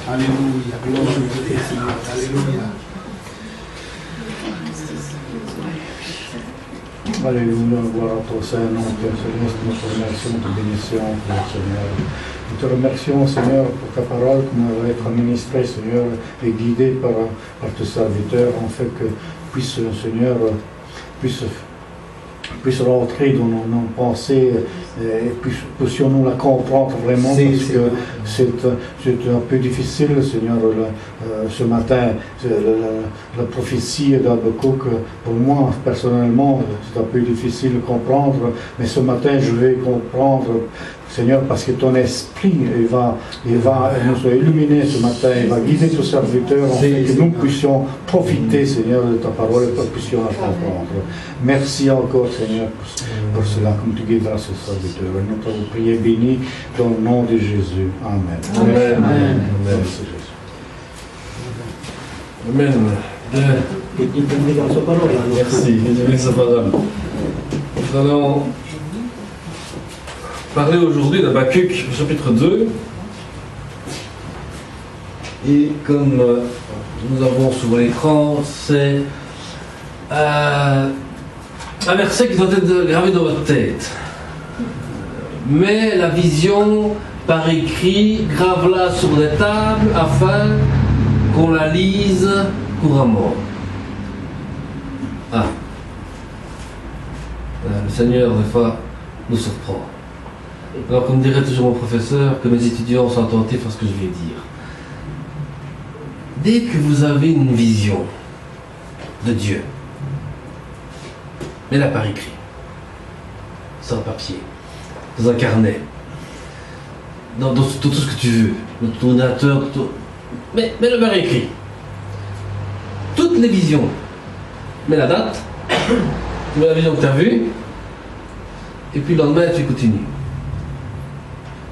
Alléluia. Gloire à Dieu, Seigneur. Alléluia. Alléluia, gloire à toi, Seigneur, Seigneur, nous te remercions, nous te bénissons, Seigneur. Nous te remercions, Seigneur, pour ta parole qui va être administrée, Seigneur, et guidée par tes serviteurs, en fait que puisse, Seigneur, puisse rentrer dans nos pensées et puissions-nous la comprendre vraiment, parce que c'est un peu difficile, Seigneur, ce matin. La prophétie d'Habakkuk, pour moi, personnellement, c'est un peu difficile de comprendre, mais ce matin, je vais comprendre, Seigneur, parce que ton esprit il va nous illuminer ce matin, il va guider tous serviteurs, en fait, que nous puissions profiter, Seigneur, de ta parole et que nous puissions la comprendre. Merci encore, Seigneur, pour cela, comme tu guideras ces serviteurs. Et nous t'avons prié béni dans le nom de Jésus. Amen. Amen. Amen. Merci, Jésus. Amen. Merci, Dieu sa parole. Nous allons parler aujourd'hui d'Habakkuk, chapitre 2. Et comme nous avons sur l'écran, c'est un verset qui doit être gravé dans votre tête. Mais la vision par écrit, grave-la sur des tables afin qu'on la lise couramment. Ah. Le Seigneur, des fois, nous surprend. Alors, comme dirait toujours mon professeur, que mes étudiants sont attentifs à ce que je vais dire. Dès que vous avez une vision de Dieu, mets-la par écrit, sur un papier, dans un carnet, dans tout ce que tu veux, dans ton ordinateur, mets-le par écrit. Toutes les visions, mets la date, mets la vision que tu as vue, et puis le lendemain tu continues.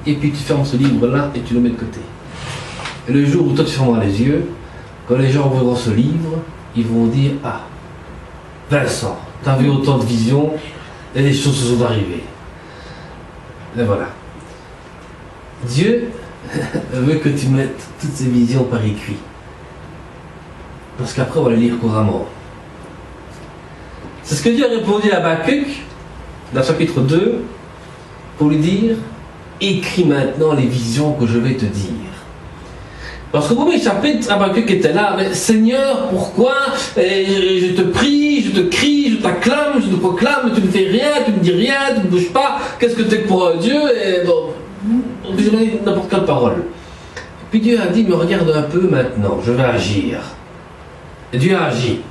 Et puis tu fermes ce livre-là et tu le mets de côté. Et le jour où toi tu fermeras les yeux, quand les gens verront ce livre, ils vont dire « Ah, Vincent, tu as vu autant de visions et les choses se sont arrivées. » Et voilà. Dieu veut que tu mettes toutes ces visions par écrit. Parce qu'après on va les lire couramment. C'est ce que Dieu a répondu à Habakkuk, dans le chapitre 2, pour lui dire « Écris maintenant les visions que je vais te dire. » Parce que au premier chapitre, Habakkuk était là, mais Seigneur, pourquoi je te prie, je te crie, je t'acclame, je te proclame, mais tu ne fais rien, tu ne dis rien, tu ne bouges pas, qu'est-ce que tu es pour Dieu? Et bon, je vais dire n'importe quelle parole. Puis Dieu a dit, mais regarde un peu maintenant, je vais agir. Et Dieu a agi.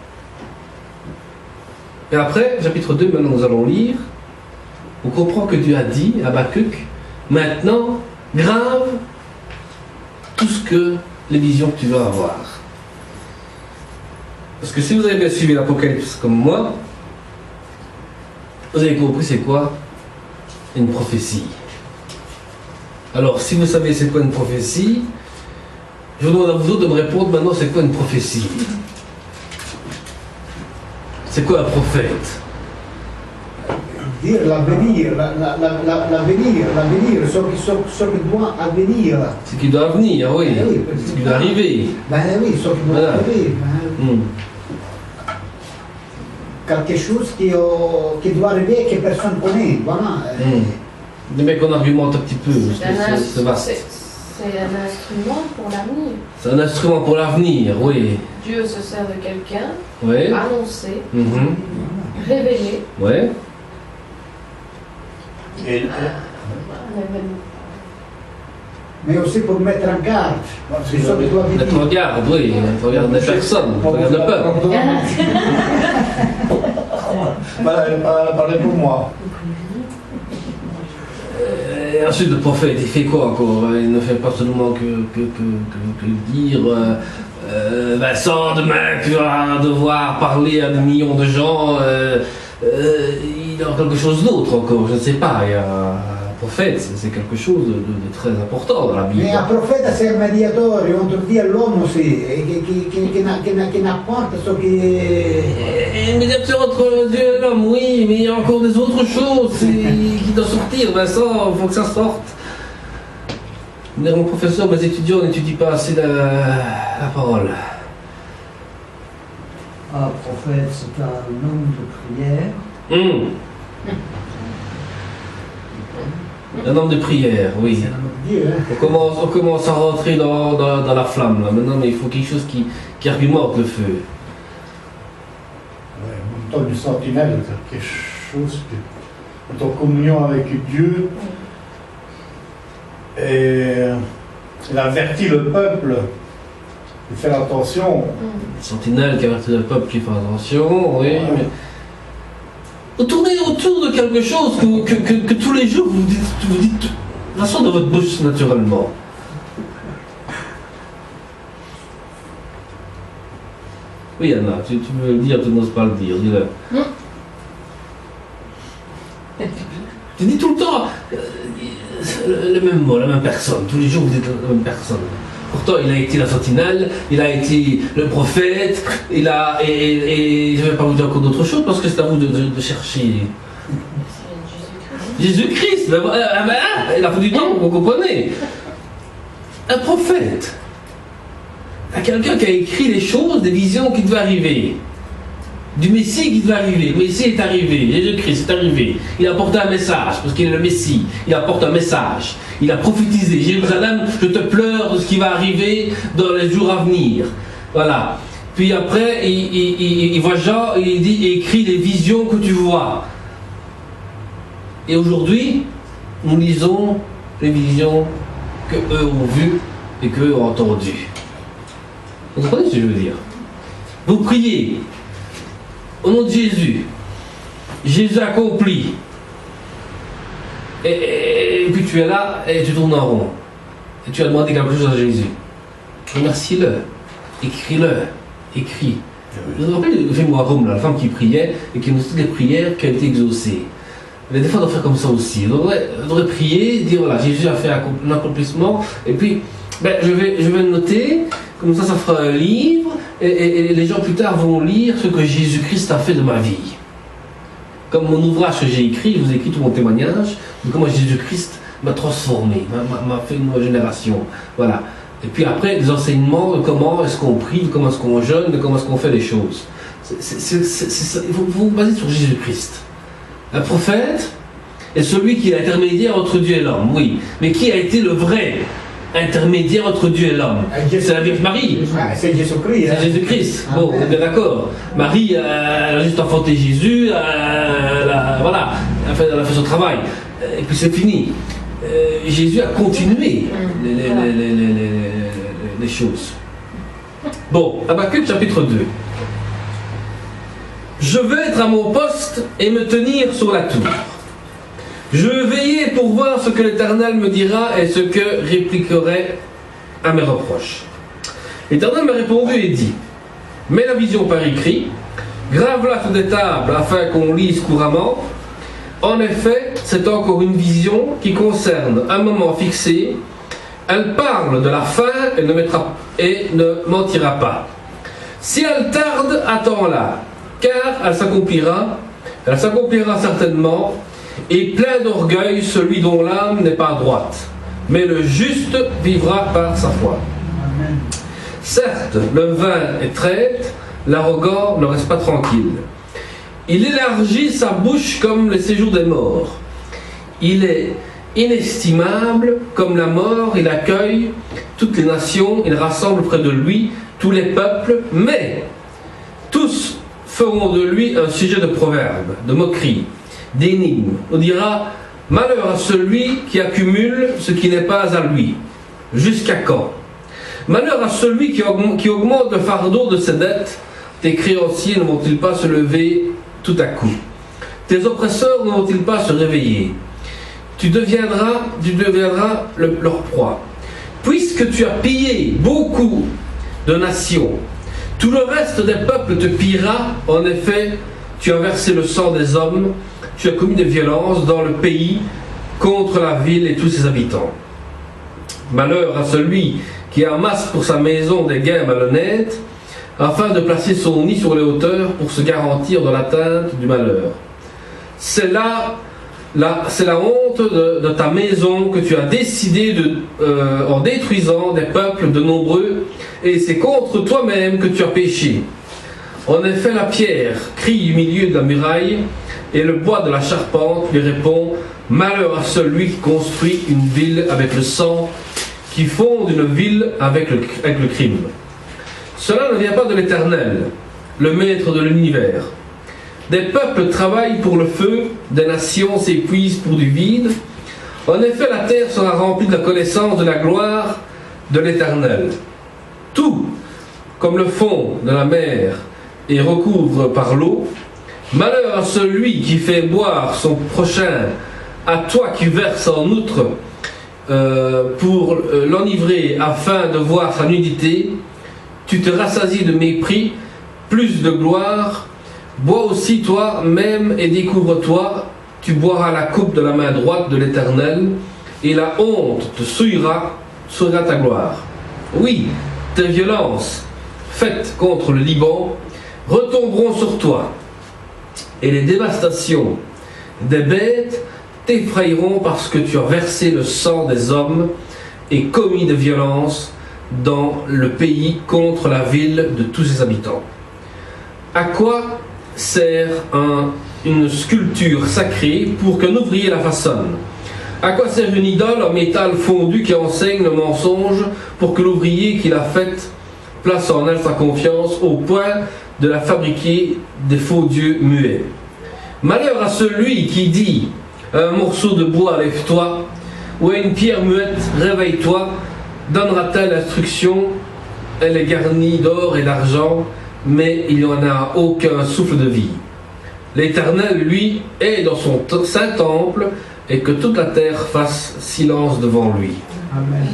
Et après, chapitre 2, maintenant nous allons lire, on comprend que Dieu a dit à Habakkuk, maintenant, grave tout ce que les visions que tu vas avoir. Parce que si vous avez bien suivi l'Apocalypse comme moi, vous avez compris c'est quoi une prophétie. Alors, si vous savez c'est quoi une prophétie, je vous demande à vous autres de me répondre maintenant c'est quoi une prophétie. C'est quoi un prophète? Dire l'avenir, l'avenir, ce qui doit advenir. Ce qui doit venir, oui. Oui, ce qui doit arriver. Ben oui, ce qui doit arriver. Quelque chose qui doit arriver et que personne ne connaît. Voilà. Les mecs, on argumente un petit peu. C'est vaste. C'est un instrument pour l'avenir. C'est un instrument pour l'avenir, oui. Dieu se sert de quelqu'un, Oui. annoncer, révéler. Oui. Un événement. Mais aussi pour mettre en garde. C'est ce qui doit venir. Mettre en garde, oui. Mettre en garde des personnes. Mettre en garde de peuple. Voilà, elle parlait pour moi. Et ensuite, le prophète, il fait quoi encore? Il ne fait pas seulement que dire Vincent, demain tu vas devoir parler à des millions de gens. Il y a quelque chose d'autre encore, je ne sais pas. Il y a un prophète, c'est quelque chose de très important dans la Bible. Mais un prophète, c'est un médiateur entre Dieu et l'homme aussi, qui n'apporte ce qui est. Un médiateur entre Dieu et l'homme, oui, mais il y a encore des autres choses qui doivent sortir. Vincent, il faut que ça sorte. Mon professeur, mes étudiants n'étudient pas assez la parole. Ah, prophète, c'est un homme de prière. Un homme de prière, oui. C'est un homme de Dieu, hein. On commence à rentrer dans la flamme là. Maintenant, mais il faut quelque chose qui argumente le feu. Ouais, en même temps, du sentinelle, c'est quelque chose qui est en communion avec Dieu. Et il avertit le peuple de faire attention. Sentinelle qui avertit le peuple qui fait attention, oui. Ouais. Mais... Vous tournez autour de quelque chose que tous les jours vous dites ça sort de votre bouche naturellement. Oui, Anna, tu veux le dire, tu n'oses pas le dire, dis-le. Tu dis tout le temps le même mot, la même personne. Tous les jours, vous dites la même personne. Pourtant, il a été la sentinelle, il a été le prophète, et je ne vais pas vous dire encore d'autres choses parce que c'est à vous de chercher. Jésus-Christ, il a fait du temps, vous comprenez. Un prophète. Il y a quelqu'un qui a écrit les choses, des visions qui devaient arriver. Du Messie qui devait arriver. Le Messie est arrivé, Jésus-Christ est arrivé. Il a apporté un message, parce qu'il est le Messie. Il apporte un message. Il a prophétisé. Jérusalem, je te pleure de ce qui va arriver dans les jours à venir. Voilà. Puis après, il voit Jean et il écrit les visions que tu vois. Et aujourd'hui, nous lisons les visions que eux ont vues et qu'eux ont entendues. Vous comprenez ce que je veux dire? Vous priez. Au nom de Jésus, Jésus accomplit. Et puis tu es là et tu tournes en rond. Et tu as demandé quelque chose à Jésus. Remercie-le. Écris-le. Écris. Vous vous rappelez le film à Rome, la femme qui priait et qui nous dit des prières qui ont été exaucées. Mais des fois, on doit faire comme ça aussi. On devrait prier, dire voilà, Jésus a fait un accomplissement. Et puis, je vais le noter. Comme ça fera un livre, et les gens plus tard vont lire ce que Jésus-Christ a fait de ma vie. Comme mon ouvrage que j'ai écrit, je vous ai écrit tout mon témoignage, de comment Jésus-Christ m'a transformé, m'a fait une nouvelle génération. Voilà. Et puis après, les enseignements de comment est-ce qu'on prie, de comment est-ce qu'on jeûne, de comment est-ce qu'on fait les choses. Il faut vous baser sur Jésus-Christ. Un prophète est celui qui est intermédiaire entre Dieu et l'homme, oui. Mais qui a été le vrai intermédiaire entre Dieu et l'homme? C'est la Vierge Marie. C'est Jésus-Christ. C'est Jésus-Christ. Bon, on est bien d'accord. Marie a juste enfanté Jésus, voilà, elle a fait son travail. Et puis c'est fini. Jésus a continué les choses. Bon, Habakkuk chapitre 2. Je veux être à mon poste et me tenir sur la tour. Je veux veiller pour voir ce que l'Éternel me dira et ce que répliquerai à mes reproches. L'Éternel m'a répondu et dit: mets la vision par écrit, grave-la sur des tables afin qu'on lise couramment. En effet, c'est encore une vision qui concerne un moment fixé. Elle parle de la fin et ne mentira pas. Si elle tarde, attends-la, car elle s'accomplira certainement. Et plein d'orgueil celui dont l'âme n'est pas droite, mais le juste vivra par sa foi. Amen. Certes, le vain est traître, l'arrogant ne reste pas tranquille. Il élargit sa bouche comme les séjours des morts. Il est inestimable comme la mort, il accueille toutes les nations, il rassemble près de lui tous les peuples, mais tous feront de lui un sujet de proverbe, de moquerie, d'énigmes. On dira: malheur à celui qui accumule ce qui n'est pas à lui. Jusqu'à quand? Malheur à celui qui augmente le fardeau de ses dettes. Tes créanciers ne vont-ils pas se lever tout à coup? Tes oppresseurs ne vont-ils pas se réveiller? Tu deviendras leur proie. Puisque tu as pillé beaucoup de nations, tout le reste des peuples te pillera. En effet, tu as versé le sang des hommes. Tu as commis des violences dans le pays contre la ville et tous ses habitants. Malheur à celui qui amasse pour sa maison des gains malhonnêtes, afin de placer son nid sur les hauteurs pour se garantir de l'atteinte du malheur. C'est la honte compte de ta maison que tu as décidé en détruisant des peuples de nombreux, et c'est contre toi-même que tu as péché. En effet, la pierre crie au milieu de la muraille, et le bois de la charpente lui répond: malheur à celui qui construit une ville avec le sang, qui fonde une ville avec le crime. Cela ne vient pas de l'Éternel, le maître de l'univers. Des peuples travaillent pour le feu, des nations s'épuisent pour du vide. En effet, la terre sera remplie de la connaissance de la gloire de l'Éternel. Tout, comme le fond de la mer, est recouvre par l'eau. Malheur à celui qui fait boire son prochain, à toi qui verses en outre pour l'enivrer afin de voir sa nudité. Tu te rassasies de mépris, plus de gloire. Bois aussi toi-même et découvre-toi. Tu boiras la coupe de la main droite de l'Éternel, et la honte te souillera ta gloire. Oui, tes violences faites contre le Liban retomberont sur toi, et les dévastations des bêtes t'effrayeront parce que tu as versé le sang des hommes et commis des violences dans le pays contre la ville de tous ses habitants. À quoi sert une sculpture sacrée pour qu'un ouvrier la façonne? À quoi sert une idole en métal fondu qui enseigne le mensonge pour que l'ouvrier qui l'a faite place en elle sa confiance au point de la fabriquer des faux dieux muets? Malheur à celui qui dit à un morceau de bois lève-toi, ou à une pierre muette réveille-toi. Donnera-t-elle l'instruction? Elle est garnie d'or et d'argent, mais il n'y en a aucun souffle de vie. L'Éternel, lui, est dans son saint temple, et que toute la terre fasse silence devant lui. Amen.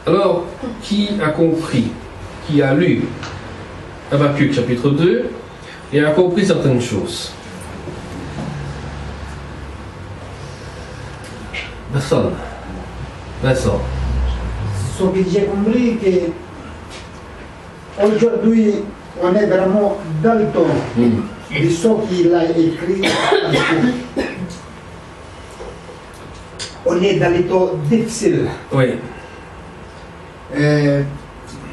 Alors, qui a compris, qui a lu Habakkuk chapitre 2 et a compris certaines choses? Personne. Vincent. Ce que j'ai compris, que aujourd'hui, on est vraiment dans le temps de ce qu'il a écrit. On est dans les temps difficiles. Oui.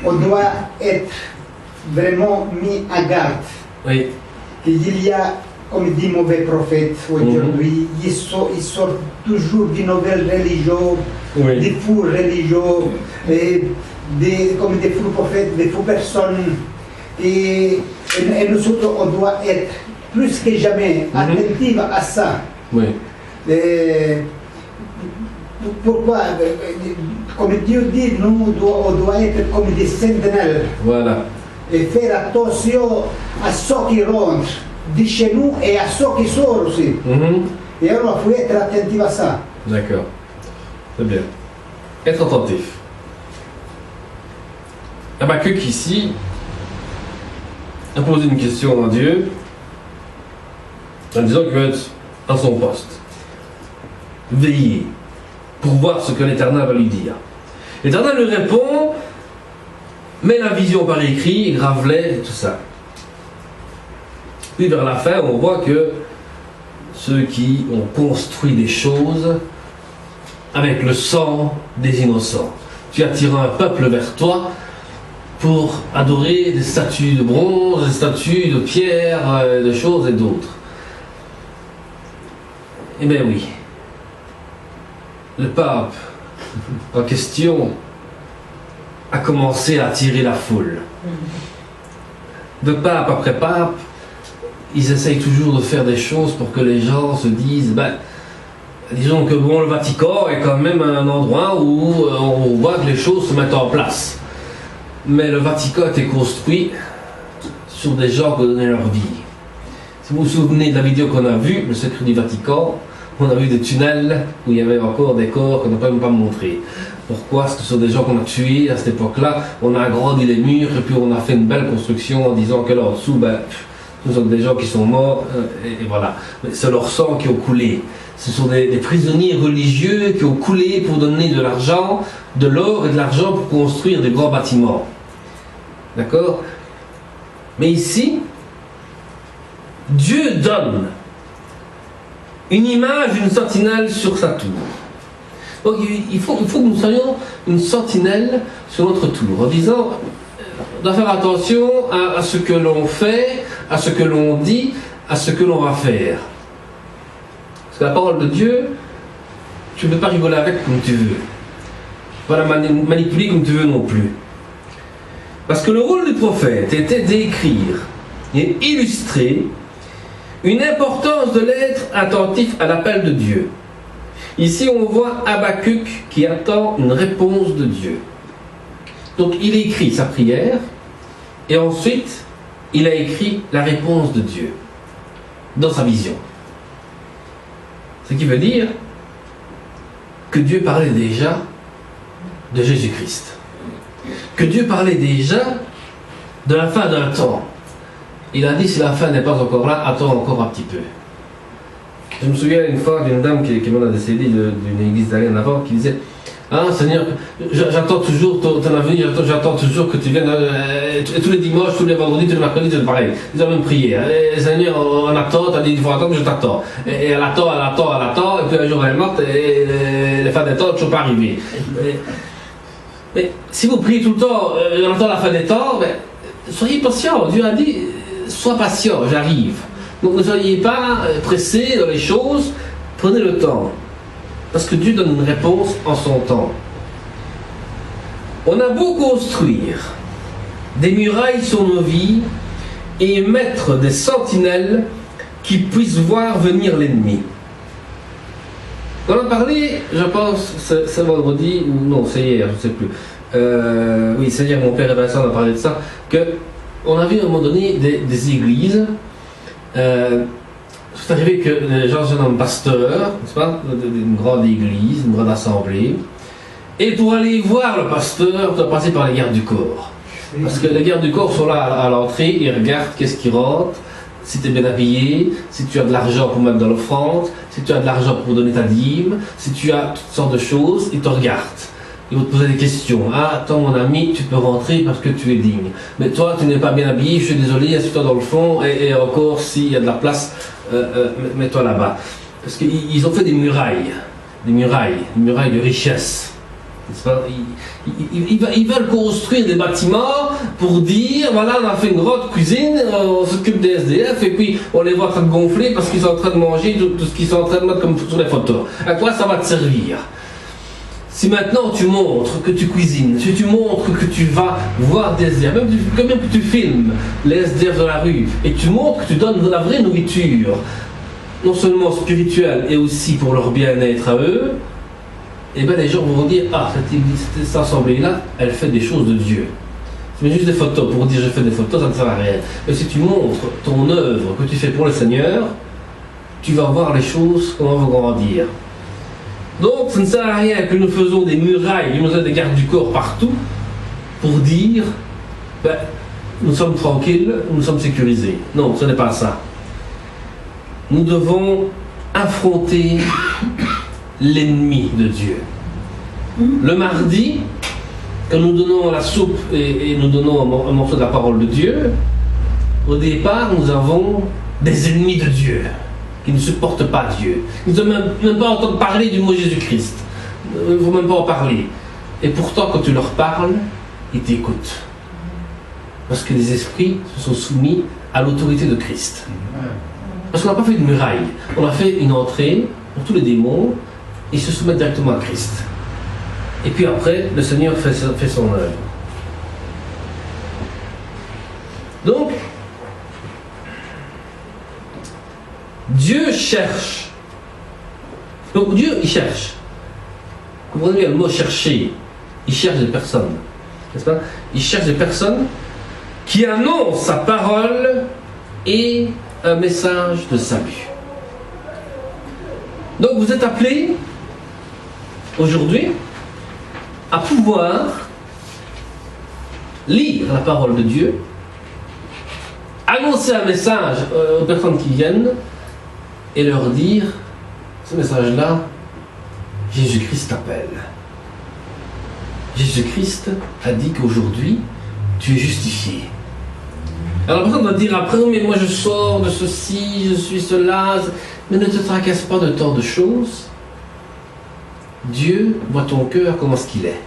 On doit être vraiment mis à garde. Oui. Qu'il y a, comme dit mauvais prophètes aujourd'hui, ils sortent toujours des nouvelles religions, Oui. des fous religieux, comme des fous prophètes, des fous personnes. Et nous autres, on doit être plus que jamais attentifs à ça. Oui. Pourquoi? Comme Dieu dit, nous, on doit être comme des sentinelles. Voilà. Et faire attention à ceux qui rentrent de chez nous et à ceux qui sortent aussi. Et alors, il faut être attentif à ça. D'accord. C'est bien. Être attentif. Habakkuk ici a posé une question à Dieu en disant qu'il va être à son poste. Veiller pour voir ce que l'Éternel va lui dire. L'Éternel lui répond: mets la vision par écrit, grave-les, et tout ça. Puis vers la fin, on voit que ceux qui ont construit des choses avec le sang des innocents. Tu attiras un peuple vers toi pour adorer des statues de bronze, des statues de pierre, de choses et d'autres. Eh bien oui. Le pape en question a commencé à attirer la foule. De pape après pape, ils essayent toujours de faire des choses pour que les gens se disent, disons que bon, le Vatican est quand même un endroit où on voit que les choses se mettent en place. Mais le Vatican a été construit sur des gens qui ont donné leur vie. Si vous vous souvenez de la vidéo qu'on a vue, le secret du Vatican, on a vu des tunnels où il y avait encore des corps qu'on n'a même pas montré. Pourquoi? Parce que ce sont des gens qu'on a tués à cette époque-là. On a agrandi les murs et puis on a fait une belle construction en disant que là en dessous, ce sont des gens qui sont morts et voilà. Mais c'est leur sang qui a coulé. Ce sont des prisonniers religieux qui ont coulé pour donner de l'argent, de l'or et de l'argent pour construire des grands bâtiments. D'accord? Mais ici, Dieu donne une image d'une sentinelle sur sa tour. Donc il faut que nous soyons une sentinelle sur notre tour, en disant, on doit faire attention à ce que l'on fait, à ce que l'on dit, à ce que l'on va faire. Parce que la parole de Dieu, tu ne peux pas rigoler avec comme tu veux. Pas la manipuler comme tu veux non plus. Parce que le rôle du prophète était d'écrire et illustrer une importance de l'être attentif à l'appel de Dieu. Ici, on voit Habakkuk qui attend une réponse de Dieu. Donc, il écrit sa prière et ensuite, il a écrit la réponse de Dieu dans sa vision. Ce qui veut dire que Dieu parlait déjà de Jésus-Christ. Que Dieu parlait déjà de la fin d'un temps. Il a dit, si la fin n'est pas encore là, attends encore un petit peu. Je me souviens une fois d'une dame qui m'en a décédé d'une église d'Alien avant, qui disait, ah Seigneur, j'attends toujours ton avenir, j'attends toujours que tu viennes, tous les dimanches, tous les vendredis, tous les mercredis, c'est pareil. Ils ont même prié. Seigneur, on attend, t'as dit, il faut attendre, je t'attends. Et elle attend, et puis un jour elle est morte, et les fins des temps ne sont pas arrivées. Mais si vous priez tout le temps, on attend la fin des temps, soyez patient. Dieu a dit, sois patient, j'arrive. Donc ne soyez pas pressés dans les choses, prenez le temps. Parce que Dieu donne une réponse en son temps. On a beau construire des murailles sur nos vies et mettre des sentinelles qui puissent voir venir l'ennemi. On a parlé, je pense, c'est vendredi, ou non, c'est hier, je ne sais plus. Oui, c'est hier, mon père et Vincent ont parlé de ça, qu'on a vu à un moment donné des églises. C'est arrivé que les gens se nomment pasteurs, n'est-ce pas, d'une grande église, une grande assemblée. Et pour aller voir le pasteur, tu dois passer par les gardes du corps. Parce que les gardes du corps sont là à l'entrée, ils regardent qu'est-ce qui rentre, si tu es bien habillé, si tu as de l'argent pour mettre dans l'offrande, si tu as de l'argent pour donner ta dîme, si tu as toutes sortes de choses, ils te regardent. Ils vont te poser des questions. Ah, attends mon ami, tu peux rentrer parce que tu es digne. Mais toi, tu n'es pas bien habillé, je suis désolé, assieds-toi dans le fond, et encore, s'il y a de la place, mets-toi là-bas. Parce qu'ils ont fait des murailles de richesse. Ils veulent construire des bâtiments pour dire, voilà, on a fait une grande cuisine, on s'occupe des SDF, et puis on les voit en train de gonfler parce qu'ils sont en train de manger tout ce qu'ils sont en train de mettre comme sur les photos. À quoi ça va te servir ? Si maintenant tu montres que tu cuisines, si tu montres que tu vas voir des SDF, même que tu filmes les SDF de la rue, et que tu montres que tu donnes de la vraie nourriture, non seulement spirituelle, et aussi pour leur bien-être à eux, et bien les gens vont dire, ah, cette assemblée-là, elle fait des choses de Dieu. Mais juste des photos, pour dire je fais des photos, ça ne sert à rien. Mais si tu montres ton œuvre que tu fais pour le Seigneur, tu vas voir les choses, comment vont grandir. Donc, ça ne sert à rien que nous faisons des murailles, nous avons des gardes du corps partout, pour dire, nous sommes tranquilles, nous sommes sécurisés. Non, ce n'est pas ça. Nous devons affronter l'ennemi de Dieu. Le mardi, quand nous donnons la soupe et nous donnons un morceau de la parole de Dieu, au départ, nous avons des ennemis de Dieu. Qui ne supportent pas Dieu. Ils ne veulent même pas entendre parler du mot Jésus-Christ. Ils ne vont même pas en parler. Et pourtant, quand tu leur parles, ils t'écoutent. Parce que les esprits se sont soumis à l'autorité de Christ. Parce qu'on n'a pas fait une muraille. On a fait une entrée pour tous les démons. Ils se soumettent directement à Christ. Et puis après, le Seigneur fait son œuvre. Donc, Dieu cherche. Donc Dieu, il cherche. Vous comprenez bien le mot chercher. Il cherche des personnes. N'est-ce pas ? Il cherche des personnes qui annoncent sa parole et un message de salut. Donc vous êtes appelés aujourd'hui à pouvoir lire la parole de Dieu, annoncer un message aux personnes qui viennent, et leur dire, ce message-là, Jésus-Christ t'appelle. Jésus-Christ a dit qu'aujourd'hui, tu es justifié. Alors la personne va dire après, mais moi je sors de ceci, je suis cela. Mais ne te tracasse pas de tant de choses. Dieu voit ton cœur comment ce qu'il est.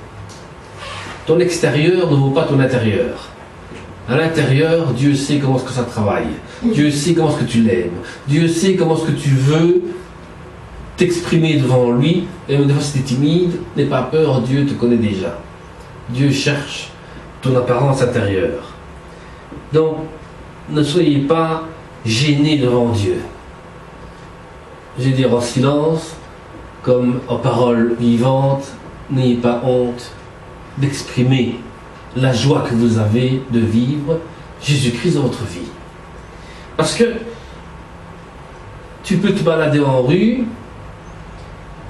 Ton extérieur ne vaut pas ton intérieur. À l'intérieur, Dieu sait comment est-ce que ça travaille. Dieu sait comment est-ce que tu l'aimes. Dieu sait comment est-ce que tu veux t'exprimer devant lui. Et même des fois si tu es timide, n'aie pas peur, Dieu te connaît déjà. Dieu cherche ton apparence intérieure. Donc, ne soyez pas gênés devant Dieu. Je vais dire en silence, comme en parole vivante, n'ayez pas honte d'exprimer la joie que vous avez de vivre Jésus-Christ dans votre vie. Parce que tu peux te balader en rue,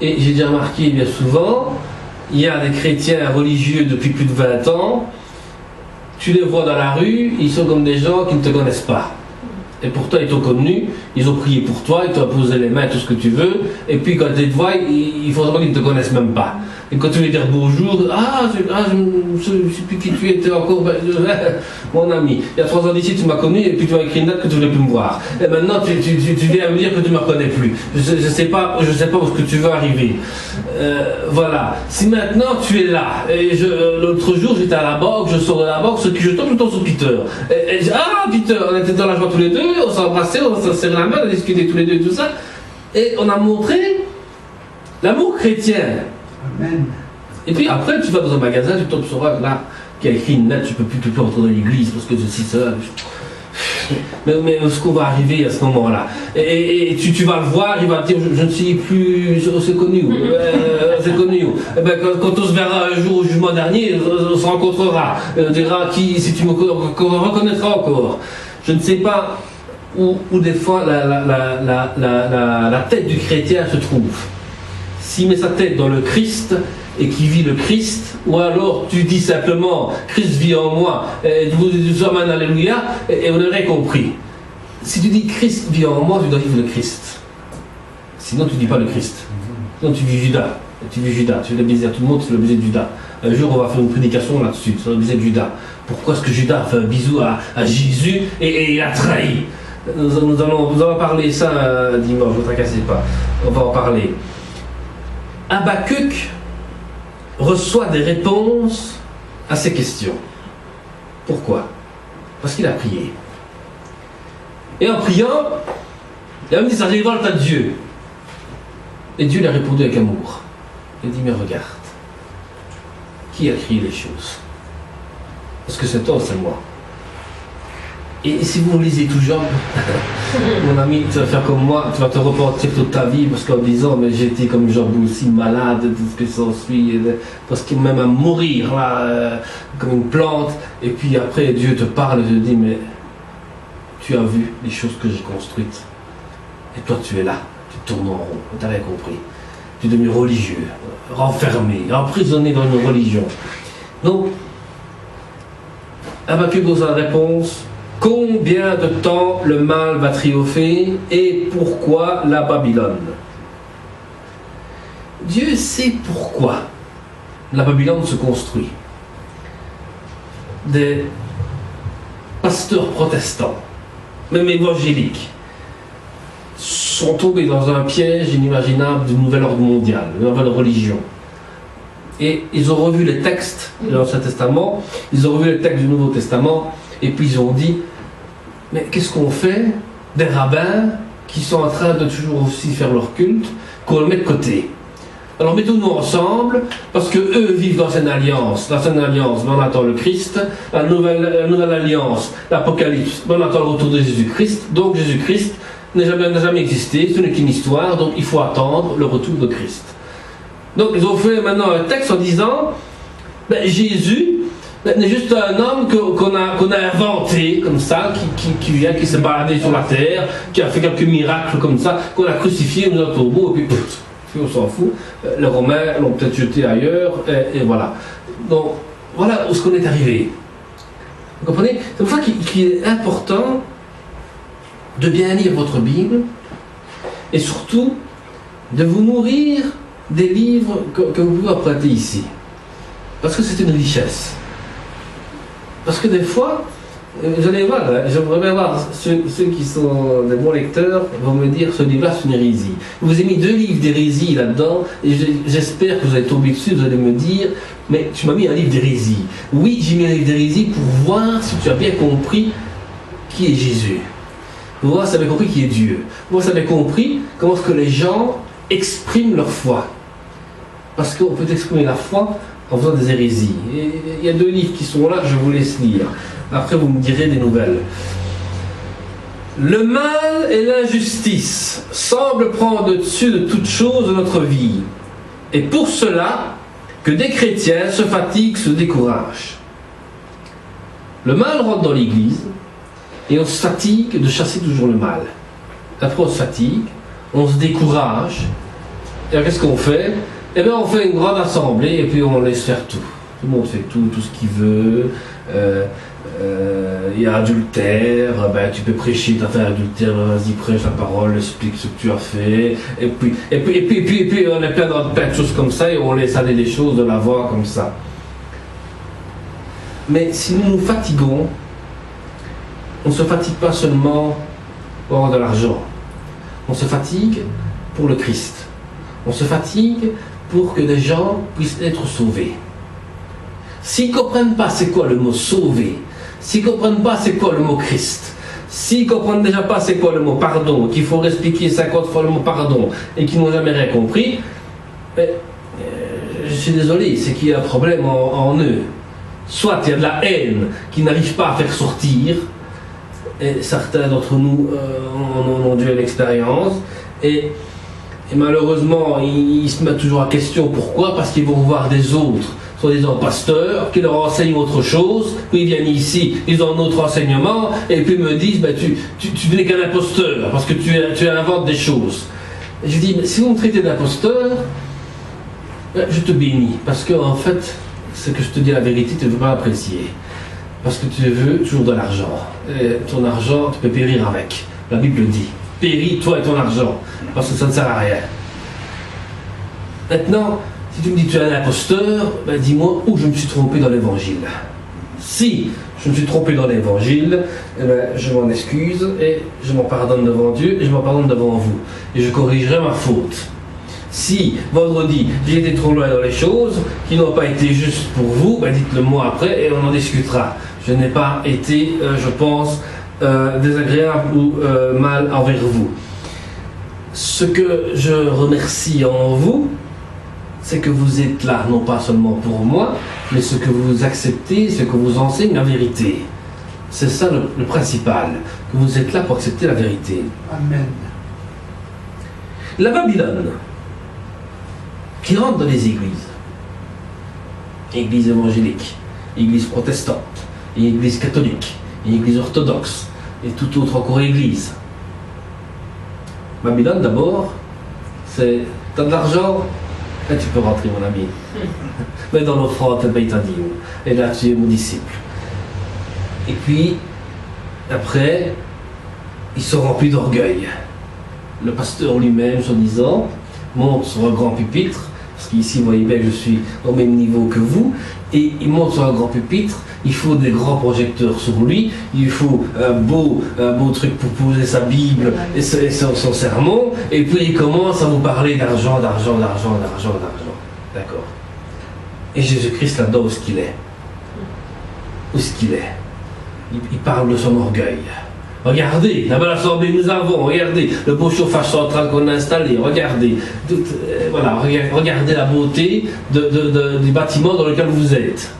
et j'ai déjà remarqué bien souvent, il y a des chrétiens religieux depuis plus de 20 ans, tu les vois dans la rue, ils sont comme des gens qui ne te connaissent pas. Et pourtant ils t'ont connu, ils ont prié pour toi, ils t'ont posé les mains, tout ce que tu veux, et puis quand ils te voient, il faut savoir qu'ils ne te connaissent même pas. Et quand tu veux dire bonjour, je ne sais plus qui tu étais encore, mon ami, il y a 3 ans d'ici tu m'as connu, et puis tu m'as écrit une date que tu ne voulais plus me voir. Et maintenant tu viens me dire que tu ne me reconnais plus. Je ne sais pas où est-ce que tu veux arriver. Voilà. Si maintenant tu es là, et l'autre jour j'étais à la banque, je sors de la banque, je tombe tout le temps sur Peter. Peter, on était dans la joie tous les deux, on s'embrassait, on s'est serré la main, on a discuté tous les deux et tout ça, et on a montré l'amour chrétien. Amen. Et puis après, tu vas dans un magasin, tu tombes sur un là qui a écrit une lettre, tu peux plus rentrer dans l'église parce que ceci, cela. Mais ce qu'on va arriver à ce moment-là. Et tu vas le voir, il va te dire je ne sais plus, c'est connu. C'est connu. Et ben, quand on se verra un jour au jugement dernier, on se rencontrera. On dira si tu me reconnaîtras encore. Je ne sais pas où des fois la tête du chrétien se trouve. S'il met sa tête dans le Christ et qu'il vit le Christ, ou alors tu dis simplement Christ vit en moi, et vous sommes un alléluia, et on aurait compris. Si tu dis Christ vit en moi, tu dois vivre le Christ. Sinon tu ne dis pas le Christ. Sinon tu vis Judas. Tu vis Judas. Tu veux le baiser à tout le monde, tu veux le baiser de Judas. Un jour on va faire une prédication là-dessus, sur le baiser de Judas. Pourquoi est-ce que Judas a fait un bisou à Jésus et il a trahi? Nous allons parler ça dimanche, ne vous tracassez pas. On va en parler. Habakkuk reçoit des réponses à ces questions. Pourquoi? Parce qu'il a prié. Et en priant, il a même dit ça révolte à Dieu. Et Dieu lui a répondu avec amour. Il a dit mais regarde, qui a créé les choses? Parce que cet homme c'est moi. Et si vous lisez tout Job, mon ami, tu vas faire comme moi, tu vas te repentir toute ta vie, parce qu'en disant, mais j'étais comme Job aussi malade, tout ce que s'ensuit, parce qu'il même à mourir, là, comme une plante, et puis après Dieu te parle et te dit, mais tu as vu les choses que j'ai construites, et toi tu es là, tu tournes en rond, tu n'as rien compris, tu es devenu religieux, renfermé, emprisonné dans une religion. Donc, Habakkuk dans sa réponse, combien de temps le mal va triompher et pourquoi la Babylone? Dieu sait pourquoi la Babylone se construit. Des pasteurs protestants, même évangéliques, sont tombés dans un piège inimaginable du nouvel ordre mondial, de la nouvelle religion. Et ils ont revu les textes de l'Ancien Testament, ils ont revu les textes du Nouveau Testament, et puis ils ont dit, mais qu'est-ce qu'on fait des rabbins qui sont en train de toujours aussi faire leur culte, qu'on le met de côté? Alors mettons-nous ensemble, parce que eux vivent dans une alliance. L'ancienne alliance, on attend le Christ. La nouvelle alliance, l'Apocalypse, on attend le retour de Jésus-Christ. Donc Jésus-Christ n'a jamais existé, ce n'est qu'une histoire, donc il faut attendre le retour de Christ. Donc ils ont fait maintenant un texte en disant, Jésus n'est juste un homme qu'on a inventé comme ça, qui s'est baladé sur la terre, qui a fait quelques miracles comme ça, qu'on a crucifié, nous a tombeau, et puis on s'en fout. Les Romains l'ont peut-être jeté ailleurs, et voilà. Donc voilà où ce qu'on est arrivé. Vous comprenez? C'est pour ça qu'il est important de bien lire votre Bible, et surtout de vous nourrir des livres que vous pouvez emprunter ici. Parce que c'est une richesse. Parce que des fois, Vous allez voir, hein, j'aimerais bien voir, ceux qui sont des bons lecteurs vont me dire ce livre-là c'est une hérésie. Je vous ai mis 2 livres d'hérésie là-dedans, et j'espère que vous allez tomber dessus, vous allez me dire, mais tu m'as mis un livre d'hérésie. Oui, j'ai mis un livre d'hérésie pour voir si tu as bien compris qui est Jésus. Pour voir si tu as bien compris qui est Dieu. Pour voir si tu as bien compris comment est-ce que les gens expriment leur foi. Parce qu'on peut exprimer la foi en faisant des hérésies. Et il y a 2 livres qui sont là, je vous laisse lire. Après, vous me direz des nouvelles. Le mal et l'injustice semblent prendre le dessus de toute chose de notre vie. Et pour cela, que des chrétiens se fatiguent, se découragent. Le mal rentre dans l'Église et on se fatigue de chasser toujours le mal. Après, on se fatigue, on se décourage. Et alors, qu'est-ce qu'on fait? Eh bien, on fait une grande assemblée et puis on laisse faire tout. Tout le monde fait tout ce qu'il veut. Il y a adultère, ben, tu peux prêcher, tu as fait adultère, vas-y prêche la parole, explique ce que tu as fait, et puis on est plein de choses comme ça et on laisse aller les choses de la voix comme ça. Mais si nous nous fatiguons, on ne se fatigue pas seulement pour avoir de l'argent, on se fatigue pour le Christ, on se fatigue pour que des gens puissent être sauvés. S'ils ne comprennent pas c'est quoi le mot sauver, s'ils ne comprennent pas c'est quoi le mot Christ, s'ils ne comprennent déjà pas c'est quoi le mot pardon, qu'il faut expliquer 50 fois le mot pardon et qu'ils n'ont jamais rien compris, je suis désolé, c'est qu'il y a un problème en eux. Soit il y a de la haine qu'ils n'arrivent pas à faire sortir, et certains d'entre nous en ont dû à l'expérience, et malheureusement ils se mettent toujours en question. Pourquoi? Parce qu'ils vont voir des autres, soi-disant pasteurs, qui leur enseignent autre chose, puis ils viennent ici, ils ont un autre enseignement, et puis me disent, ben, tu n'es qu'un imposteur, parce que tu inventes des choses. Et je dis, mais si vous me traitez d'imposteur, ben, je te bénis, parce que en fait, c'est que je te dis la vérité, tu ne veux pas apprécier. Parce que tu veux toujours de l'argent. Et ton argent, tu peux périr avec. La Bible dit, péris toi et ton argent, parce que ça ne sert à rien. Maintenant, si tu me dis que tu es un imposteur, ben dis-moi où je me suis trompé dans l'évangile. Si je me suis trompé dans l'évangile, eh ben, je m'en excuse et je m'en pardonne devant Dieu et je m'en pardonne devant vous. Et je corrigerai ma faute. Si vendredi j'ai été trop loin dans les choses qui n'ont pas été justes pour vous, ben dites-le moi après et on en discutera. Je n'ai pas été, je pense, désagréable ou mal envers vous. Ce que je remercie en vous, c'est que vous êtes là, non pas seulement pour moi, mais ce que vous acceptez, ce que vous enseigne la vérité. C'est ça le principal, que vous êtes là pour accepter la vérité. Amen. La Babylone, qui rentre dans les églises, église évangélique, église protestante, église catholique, église orthodoxe, et toute autre encore église. Babylone d'abord, c'est, t'as de l'argent, et tu peux rentrer mon ami. Mais dans l'offrande, il t'a dit, et là tu es mon disciple. Et puis, après, ils sont remplis d'orgueil. Le pasteur lui-même, soi-disant, monte sur un grand pupitre, parce qu'ici, vous voyez bien que je suis au même niveau que vous, et il monte sur un grand pupitre, il faut des grands projecteurs sur lui, il faut un beau truc pour poser sa Bible et son sermon, et puis il commence à vous parler d'argent. D'accord. Et Jésus-Christ là-dedans, où est-ce qu'il est? Où est-ce qu'il est? Il parle de son orgueil. Regardez, la belle assemblée nous avons, regardez le beau chauffage central qu'on a installé, regardez, voilà, regardez la beauté du bâtiment dans lequel vous êtes.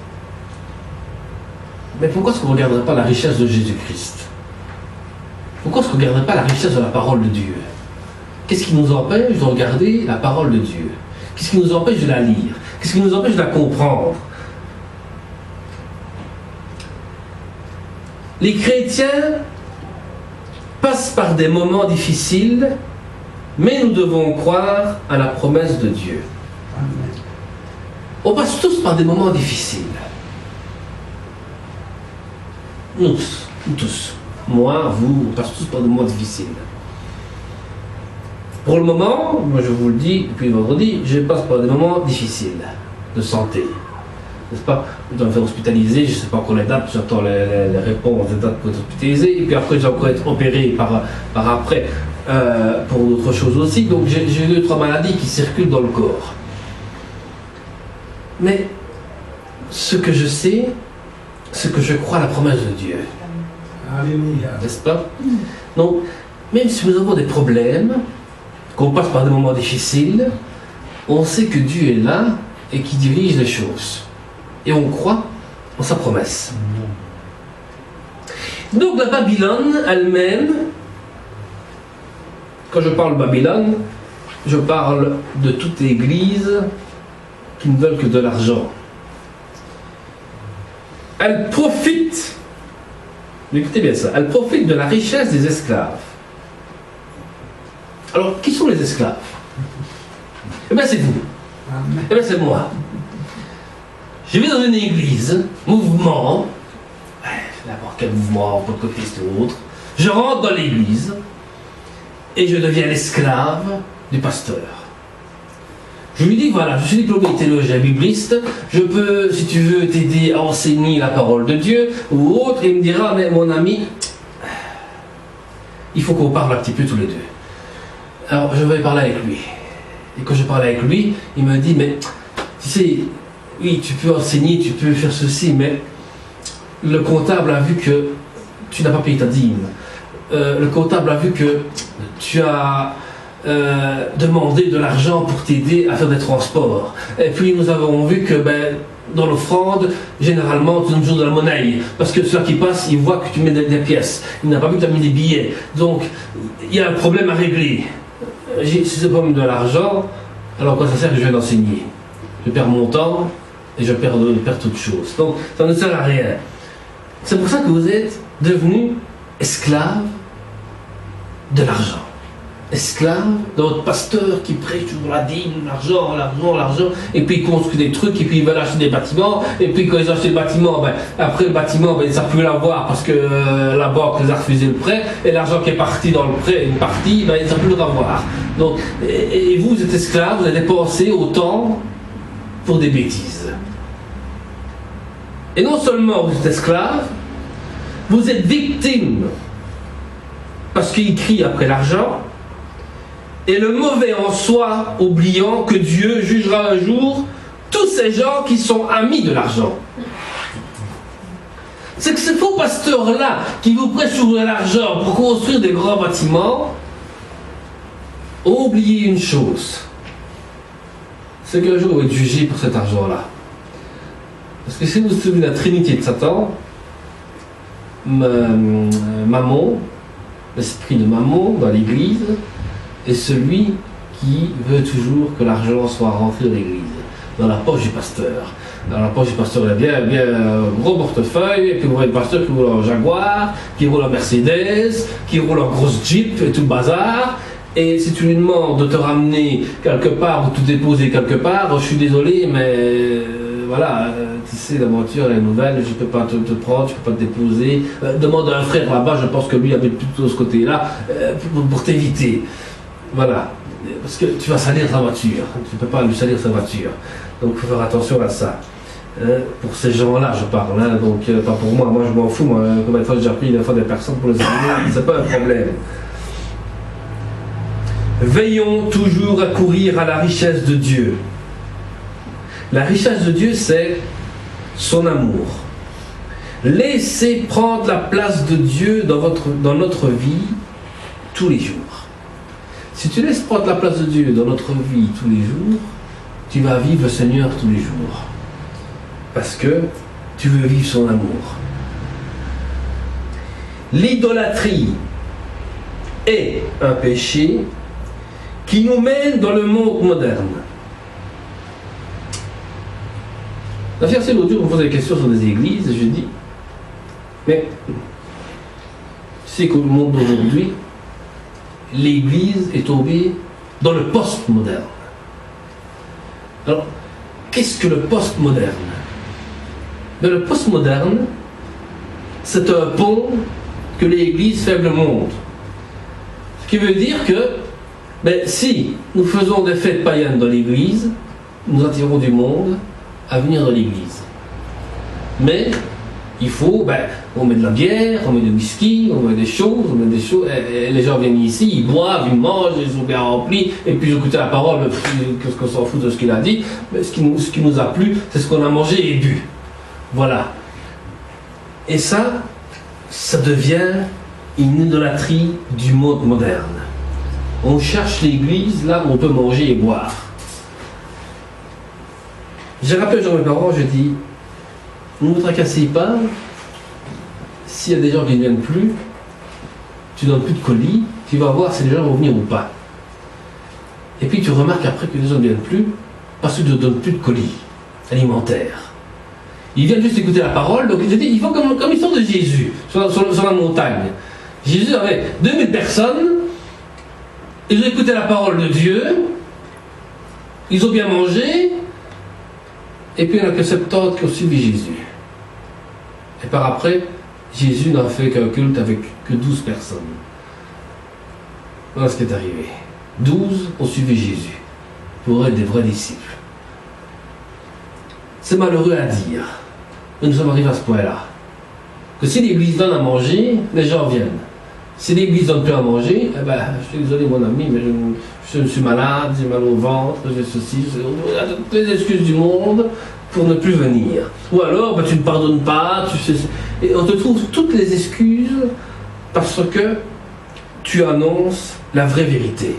Mais pourquoi est-ce qu'on ne regarderait pas la richesse de Jésus-Christ? Pourquoi est-ce qu'on ne regarderait pas la richesse de la parole de Dieu? Qu'est-ce qui nous empêche de regarder la parole de Dieu? Qu'est-ce qui nous empêche de la lire? Qu'est-ce qui nous empêche de la comprendre? Les chrétiens passent par des moments difficiles, mais nous devons croire à la promesse de Dieu. On passe tous par des moments difficiles. Nous tous. Moi, vous, on passe tous par des moments difficiles. Pour le moment, moi je vous le dis depuis vendredi, je passe par des moments difficiles de santé. n'est-ce pas? Je dois me faire hospitaliser, je ne sais pas encore les dates, j'attends les réponses des dates pour être hospitalisé, et puis après je dois encore être opéré par après pour d'autres choses aussi. Donc j'ai 2-3 maladies qui circulent dans le corps. Mais ce que je sais, ce que je crois à la promesse de Dieu. Alléluia. N'est-ce pas? Donc, même si nous avons des problèmes, qu'on passe par des moments difficiles, on sait que Dieu est là et qui dirige les choses. Et on croit en sa promesse. Donc la Babylone elle-même, quand je parle Babylone, je parle de toute église qui ne veulent que de l'argent. Elle profite, écoutez bien ça, elle profite de la richesse des esclaves. Alors, qui sont les esclaves? Eh bien, c'est vous. Eh bien, c'est moi. Je vais dans une église, mouvement, n'importe quel mouvement, pentecôtiste ou autre. Je rentre dans l'église et je deviens l'esclave du pasteur. Je lui dis, voilà, je suis diplômé théologien bibliste, je peux, si tu veux, t'aider à enseigner la parole de Dieu ou autre, et il me dira, mais mon ami, il faut qu'on parle un petit peu tous les deux. Alors, je vais parler avec lui. Et quand je parle avec lui, il me dit, mais, tu sais, oui, tu peux enseigner, tu peux faire ceci, mais le comptable a vu que tu n'as pas payé ta dîme. Le comptable a vu que tu as demandé de l'argent pour t'aider à faire des transports. Et puis nous avons vu que dans l'offrande, généralement, tu donnes toujours de la monnaie. Parce que ceux qui passent, ils voient que tu mets des pièces. Ils n'ont pas vu que tu as mis des billets. Donc, il y a un problème à régler. Si c'est pas de l'argent, alors quoi ça sert que je viens d'enseigner? Je perds mon temps et je perds toute chose. Donc, ça ne sert à rien. C'est pour ça que vous êtes devenus esclaves de l'argent. Esclaves de votre pasteur qui prêche toujours la dîme, l'argent, et puis ils construisent des trucs, et puis ils veulent acheter des bâtiments, et puis quand ils achètent le bâtiment, après le bâtiment, ils ne savent plus l'avoir parce que la banque les a refusé le prêt, et l'argent qui est parti dans le prêt, une partie, ils ne savent plus le revoir. Donc, et vous êtes esclaves, vous avez dépensé autant pour des bêtises. Et non seulement vous êtes esclaves, vous êtes victimes parce qu'ils crient après l'argent, et le mauvais en soi, oubliant que Dieu jugera un jour tous ces gens qui sont amis de l'argent. C'est que ces faux pasteurs-là qui vous prêchent sur l'argent pour construire des grands bâtiments ont oublié une chose, c'est qu'un jour ils vont être jugés pour cet argent-là. Parce que si vous vous souvenez de la trinité de Satan, Mammon, l'esprit de Mammon dans l'église, est celui qui veut toujours que l'argent soit rentré dans l'église, dans la poche du pasteur. Dans la poche du pasteur, il y a bien un gros portefeuille, et puis vous voyez le pasteur qui roule en Jaguar, qui roule en Mercedes, qui roule en grosse Jeep et tout le bazar. Et si tu lui demandes de te ramener quelque part ou de te déposer quelque part, je suis désolé, mais voilà, tu sais, la voiture elle est nouvelle, je ne peux pas te prendre, je ne peux pas te déposer. Demande à un frère là-bas, je pense que lui habite plutôt de ce côté-là, pour t'éviter. Voilà, parce que tu vas salir sa voiture, tu ne peux pas lui salir sa voiture. Donc il faut faire attention à ça. Pour ces gens-là, je parle, donc pas pour moi, moi je m'en fous, moi, combien de fois j'ai déjà pris des personnes pour les amener, c'est pas un problème. Veillons toujours à courir à la richesse de Dieu. La richesse de Dieu, c'est son amour. Laissez prendre la place de Dieu dans notre vie tous les jours. Si tu laisses prendre la place de Dieu dans notre vie tous les jours, tu vas vivre le Seigneur tous les jours. Parce que tu veux vivre son amour. L'idolâtrie est un péché qui nous mène dans le monde moderne. La fierté l'autre jour, on me posait des questions sur des églises, et je dis, mais tu sais qu'au monde d'aujourd'hui, l'église est tombée dans le post-moderne. Alors, qu'est-ce que le post-moderne? Le post-moderne, c'est un pont que l'église fait avec le monde. Ce qui veut dire que si nous faisons des fêtes païennes dans l'église, nous attirons du monde à venir dans l'église. Mais il faut, on met de la bière, on met du whisky, on met des choses, et les gens viennent ici, ils boivent, ils mangent, ils sont bien remplis, et puis ils écoutent la parole, qu'est-ce qu'on s'en fout de ce qu'il a dit, mais ce qui nous a plu, c'est ce qu'on a mangé et bu. Voilà. Et ça devient une idolâtrie du monde moderne. On cherche l'église là où on peut manger et boire. J'ai rappelé à mes parents, je dis, ne vous tracassez pas, s'il y a des gens qui ne viennent plus, tu ne donnes plus de colis, tu vas voir si les gens vont venir ou pas. Et puis tu remarques après que les gens ne viennent plus parce que tu ne donnes plus de colis alimentaires. Ils viennent juste écouter la parole, donc je dis, il faut comme l'histoire de Jésus, sur la montagne. Jésus avait 2000 personnes, ils ont écouté la parole de Dieu, ils ont bien mangé, et puis il n'y en a que 70 qui ont suivi Jésus. Et par après, Jésus n'a fait qu'un culte avec que 12 personnes. Voilà ce qui est arrivé. 12 ont suivi Jésus pour être des vrais disciples. C'est malheureux à dire, mais nous sommes arrivés à ce point-là. Que si l'église donne à manger, les gens viennent. Si l'église donne plus à manger, je suis désolé mon ami, mais je suis malade, j'ai mal au ventre, j'ai ceci, il y a toutes les excuses du monde pour ne plus venir. Ou alors, tu ne pardonnes pas, et on te trouve toutes les excuses parce que tu annonces la vraie vérité.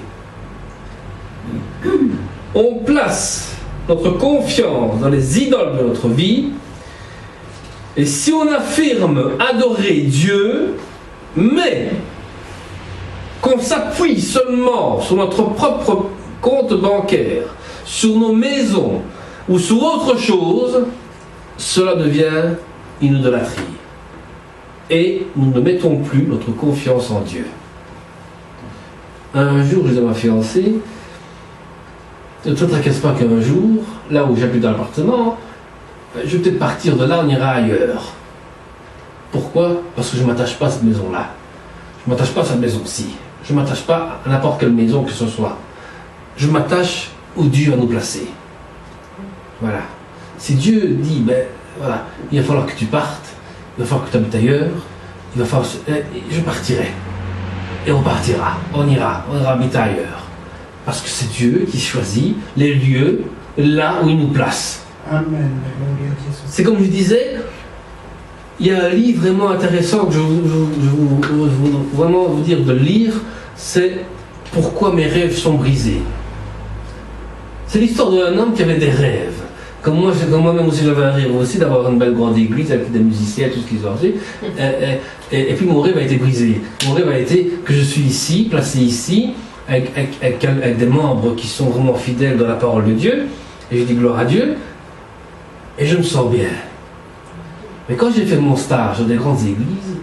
On place notre confiance dans les idoles de notre vie, et si on affirme adorer Dieu, mais qu'on s'appuie seulement sur notre propre compte bancaire, sur nos maisons ou sur autre chose, cela devient une idolâtrie. Et nous ne mettons plus notre confiance en Dieu. Un jour, je disais à ma fiancée, ne te tracasse pas qu'un jour, là où j'habite dans l'appartement, je vais peut-être partir de là, on ira ailleurs. Pourquoi? Parce que je ne m'attache pas à cette maison-là. Je ne m'attache pas à cette maison-ci. Je ne m'attache pas à n'importe quelle maison que ce soit. Je m'attache où Dieu va nous placer. Voilà. Si Dieu dit, voilà, il va falloir que tu partes, il va falloir que tu habites ailleurs, il va falloir, je partirai. Et on partira, on ira habiter ailleurs. Parce que c'est Dieu qui choisit les lieux là où il nous place. Amen. C'est comme je disais, il y a un livre vraiment intéressant que je veux vraiment vous dire de lire, c'est « Pourquoi mes rêves sont brisés ». C'est l'histoire d'un homme qui avait des rêves. Comme moi-même aussi j'avais un rêve aussi d'avoir une belle grande église avec des musiciens, tout ce qu'ils ont fait. Et puis mon rêve a été brisé. Mon rêve a été que je suis ici, placé ici, avec des membres qui sont vraiment fidèles dans la parole de Dieu. Et je dis gloire à Dieu. Et je me sens bien. Mais quand j'ai fait mon stage dans des grandes églises,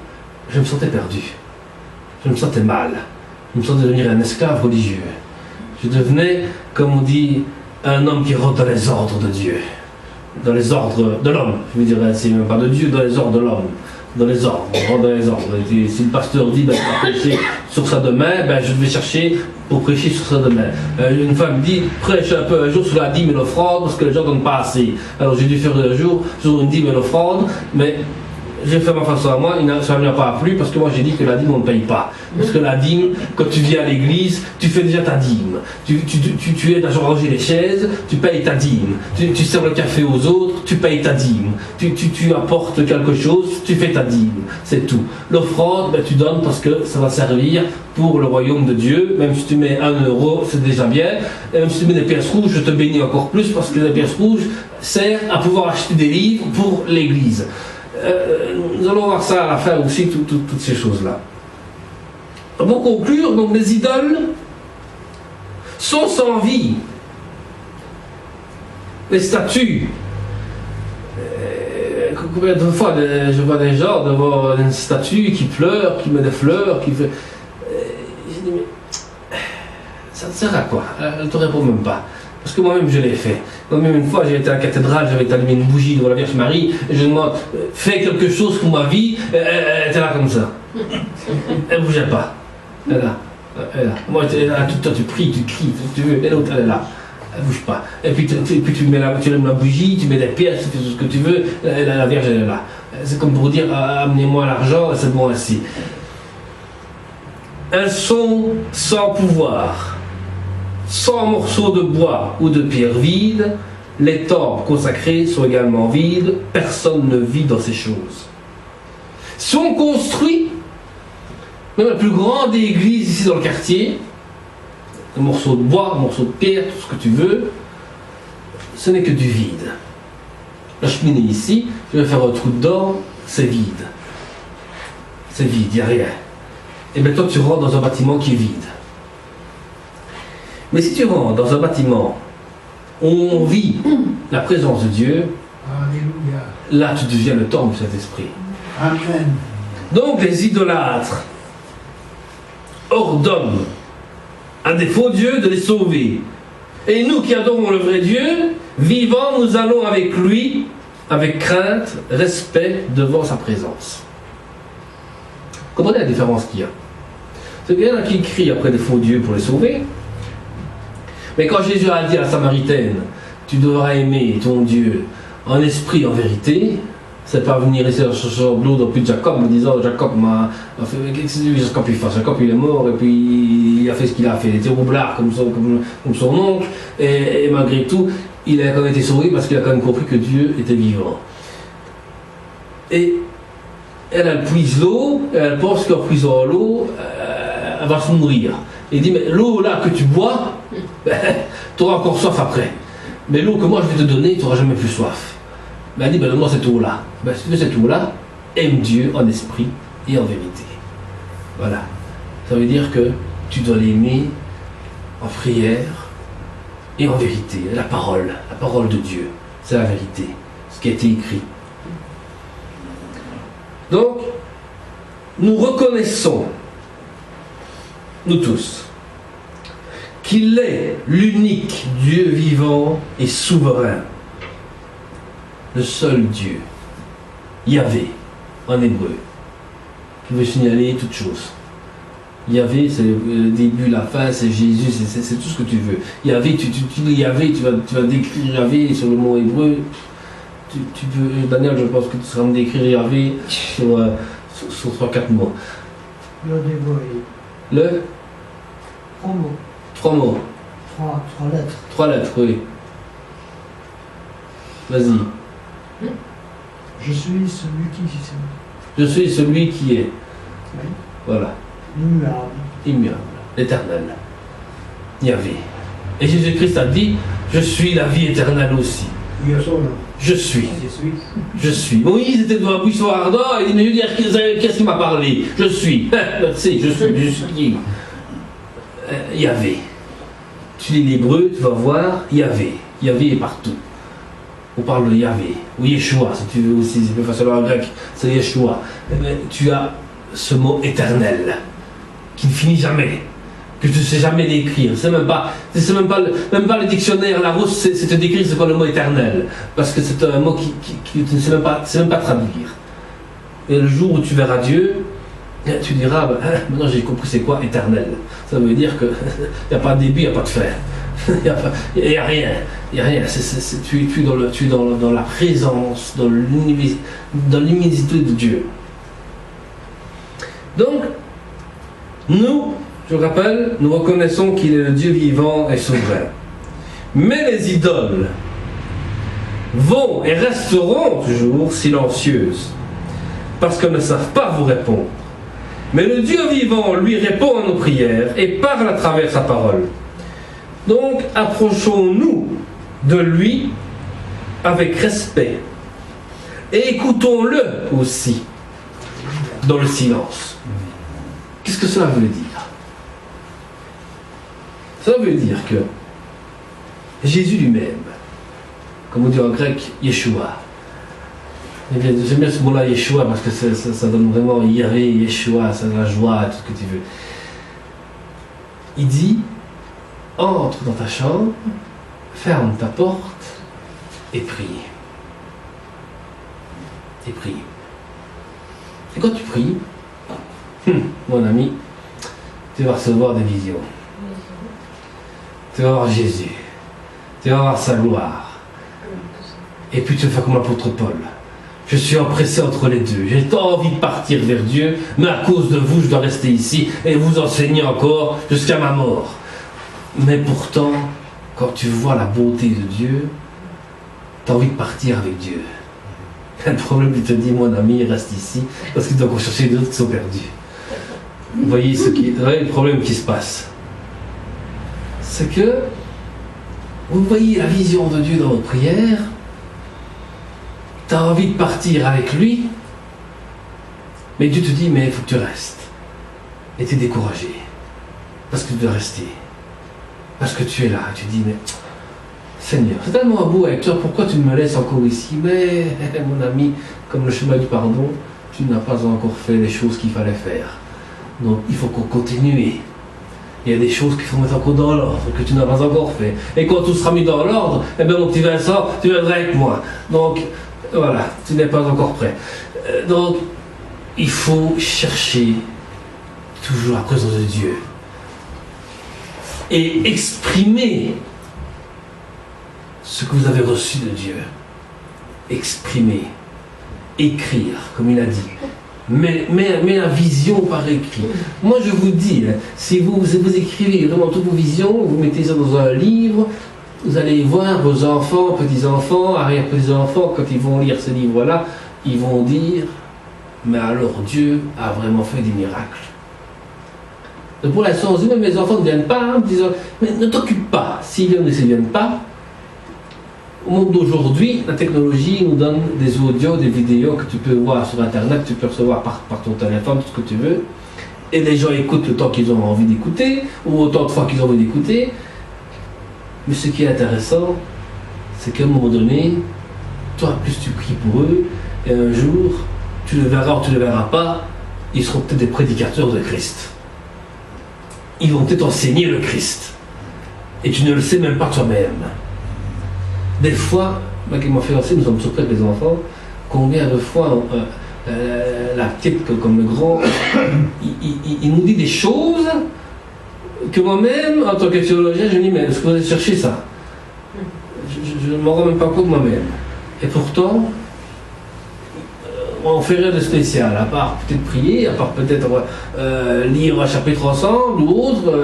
je me sentais perdu. Je me sentais mal. Je me sentais devenir un esclave religieux. Je devenais, comme on dit, un homme qui rentre dans les ordres de Dieu. Dans les ordres de l'homme. Je veux dire, c'est même pas de Dieu, dans les ordres de l'homme. Dans les ordres, on rentre dans les ordres. Et si le pasteur dit, je vais prêcher sur ça demain, je vais chercher pour prêcher sur ça demain. Une femme dit, prêche un peu un jour sur la dîme et l'offrande, parce que les gens ne donnent pas assez. Alors j'ai dû faire un jour sur une dîme et l'offrande, mais j'ai fait ma façon à moi, ça ne m'a pas plu, parce que moi j'ai dit que la dîme on ne paye pas. Parce que la dîme, quand tu viens à l'église, tu fais déjà ta dîme. Tu aides à ranger les chaises, tu payes ta dîme. Tu sers le café aux autres, tu payes ta dîme. Tu apportes quelque chose, tu fais ta dîme. C'est tout. L'offrande, tu donnes parce que ça va servir pour le royaume de Dieu. Même si tu mets 1 euro, c'est déjà bien. Et même si tu mets des pièces rouges, je te bénis encore plus, parce que les pièces rouges servent à pouvoir acheter des livres pour l'église. Nous allons voir ça à la fin aussi, toutes ces choses-là. Pour conclure, donc les idoles sont sans vie. Les statues. Combien de fois je vois des gens devant une statue qui pleure, qui met des fleurs, qui fait. Je dis, mais ça ne sert à quoi? Elle ne te répond même pas. Parce que moi-même je l'ai fait. Moi-même une fois j'ai été à la cathédrale, j'avais allumé une bougie devant la Vierge Marie, et je demande, fais quelque chose pour ma vie, elle était là comme ça. Elle ne bougeait pas. Elle est là. Moi, toi tu pries, tu cries, tu veux, et l'autre elle est là. Elle bouge pas. Et puis tu mets tu allumes la bougie, tu mets des pièces, tu fais tout ce que tu veux, la Vierge elle est là. C'est comme pour dire amenez-moi l'argent, c'est bon ainsi. Elles sont sans pouvoir, sans morceaux de bois ou de pierre vide. Les temples consacrés sont également vides. Personne ne vit dans ces choses. Si on construit même la plus grande église ici dans le quartier, un morceau de bois, un morceau de pierre, tout ce que tu veux, ce n'est que du vide. La cheminée ici, je vais faire un trou dedans, c'est vide. C'est vide, il n'y a rien. Et bien toi tu rentres dans un bâtiment qui est vide. Mais si tu rentres dans un bâtiment où on vit la présence de Dieu, Alléluia. là tu deviens le temple de cet esprit. Amen. Donc les idolâtres ordonnent à des faux dieux de les sauver. Et nous qui adorons le vrai Dieu, vivant, nous allons avec lui, avec crainte, respect devant sa présence. Comprenez la différence qu'il y a. C'est qu'il y en a qui crient après des faux dieux pour les sauver. Mais quand Jésus a dit à la Samaritaine, tu devras aimer ton Dieu en esprit, en vérité, c'est pas venir ici chercher de l'eau depuis Jacob en disant Jacob m'a fait. Qu'est-ce que Jacob il fait? Jacob il est mort et puis il a fait ce qu'il a fait. Il était roublard comme son oncle et malgré tout, il a quand même été sauvé parce qu'il a quand même compris que Dieu était vivant. Et elle puise l'eau, elle pense qu'en puisant l'eau, elle va se mourir. Et il dit mais l'eau là que tu bois, tu auras encore soif après. Mais l'eau que moi je vais te donner, tu n'auras jamais plus soif. Ben, elle dit, donne-moi cette eau-là. Ben, si tu veux cette eau-là, aime Dieu en esprit et en vérité. Voilà. Ça veut dire que tu dois l'aimer en prière et en vérité. La parole de Dieu, c'est la vérité, ce qui a été écrit. Donc, nous reconnaissons, nous tous, qu'il est l'unique Dieu vivant et souverain. Le seul Dieu, Yahvé, en hébreu, qui veut signaler toutes choses. Yahvé, c'est le début, la fin, c'est Jésus, c'est tout ce que tu veux. Yahvé, tu dis Yahvé, tu vas décrire Yahvé sur le mot hébreu. Tu peux, Daniel, je pense que tu seras me décrire Yahvé sur 3-4 mots. Le dévoilé. Le 3 mots. 3 mots. 3 lettres. 3 lettres, oui. Vas-y. Je suis celui qui... Je suis celui qui est. Oui. Voilà. Immuable. L'éternel. Yahvé. Et Jésus-Christ a dit, je suis la vie éternelle aussi. Je suis. Je suis. Moïse était devant un buisson ardent et il dit, mais je veux dire, qu'est-ce qu'il m'a parlé? Je suis. Merci, je suis qui? Yahvé. Tu lis l'hébreu, tu vas voir Yahvé. Yahvé est partout. On parle de Yahvé, ou Yeshua, si tu veux aussi, c'est plus facile en grec, c'est Yeshua. Mais tu as ce mot éternel, qui ne finit jamais, que tu ne sais jamais décrire. C'est même pas le dictionnaire, la Rousse, c'est te décrire c'est quoi le mot éternel, parce que c'est un mot qui tu ne sais même pas traduire. Et le jour où tu verras Dieu, tu diras, maintenant j'ai compris c'est quoi éternel. Ça veut dire qu'il n'y a pas de début, il n'y a pas de fin. Il n'y a rien. Tu es dans la présence, dans l'immédiateté de Dieu. Donc, nous, je rappelle, nous reconnaissons qu'il est le Dieu vivant et souverain. Mais les idoles vont et resteront toujours silencieuses, parce qu'elles ne savent pas vous répondre. Mais le Dieu vivant, lui, répond à nos prières et parle à travers sa parole. Donc, approchons-nous de lui avec respect et écoutons-le aussi dans le silence. Qu'est-ce que cela veut dire? Cela veut dire que Jésus lui-même, comme on dit en grec, Yeshua. J'aime bien ce mot-là, Yeshua, parce que ça donne vraiment Yahvé, Yeshua, c'est la joie, tout ce que tu veux. Il dit, entre dans ta chambre, ferme ta porte et prie. Et prie. Et quand tu pries, mon ami, tu vas recevoir des visions. Tu vas voir Jésus. tu vas voir sa gloire. Et puis tu vas faire comme l'apôtre Paul. Je suis empressé entre les deux. J'ai tant envie de partir vers Dieu, mais à cause de vous, je dois rester ici et vous enseigner encore jusqu'à ma mort. Mais pourtant, quand tu vois la beauté de Dieu, tu as envie de partir avec Dieu. Le problème, il te dit, mon ami, reste ici, parce qu'il doit encore chercher d'autres qui sont perdus. Vous voyez le problème qui se passe. C'est que vous voyez la vision de Dieu dans votre prière, tu as envie de partir avec lui, mais Dieu te dit, mais il faut que tu restes. Et tu es découragé, parce que tu dois rester. Parce que tu es là, tu dis, mais Seigneur, c'est tellement beau avec toi, pourquoi tu me laisses encore ici? Mais mon ami, comme le chemin du pardon, tu n'as pas encore fait les choses qu'il fallait faire. Donc il faut qu'on continue. Il y a des choses qu'il faut mettre encore dans l'ordre, que tu n'as pas encore fait. Et quand tout sera mis dans l'ordre, eh bien mon petit Vincent, tu viendras avec moi. Donc voilà, tu n'es pas encore prêt. Donc il faut chercher toujours la présence de Dieu. Et exprimer ce que vous avez reçu de Dieu. Exprimer. Écrire, comme il a dit. Mais la vision par écrit. Moi je vous dis, si vous écrivez vraiment toutes vos visions, vous mettez ça dans un livre, vous allez voir vos enfants, petits-enfants, arrière-petits-enfants, quand ils vont lire ce livre-là, ils vont dire, mais alors Dieu a vraiment fait des miracles. Et pour l'instant, on se dit, mais mes enfants ne viennent pas, hein, disant, mais ne t'occupe pas, s'ils viennent ou s'ils ne viennent pas. Au monde d'aujourd'hui, la technologie nous donne des audios, des vidéos que tu peux voir sur Internet, tu peux recevoir par ton téléphone, tout ce que tu veux. Et les gens écoutent le temps qu'ils ont envie d'écouter, ou autant de fois qu'ils ont envie d'écouter. Mais ce qui est intéressant, c'est qu'à un moment donné, toi, plus tu pries pour eux, et un jour, tu le verras ou tu ne le verras pas, ils seront peut-être des prédicateurs de Christ. Ils vont peut-être enseigner le Christ. Et tu ne le sais même pas toi-même. Des fois, moi qui m'a fait lancer, nous sommes surpris avec les enfants, combien de fois la petite comme le grand, il nous dit des choses que moi-même, en tant que théologien, je me dis, mais est-ce que vous allez chercher ça? Je ne m'en rends même pas compte moi-même. Et pourtant, on fait rien de spécial, à part peut-être prier, à part peut-être lire un chapitre ensemble ou autre,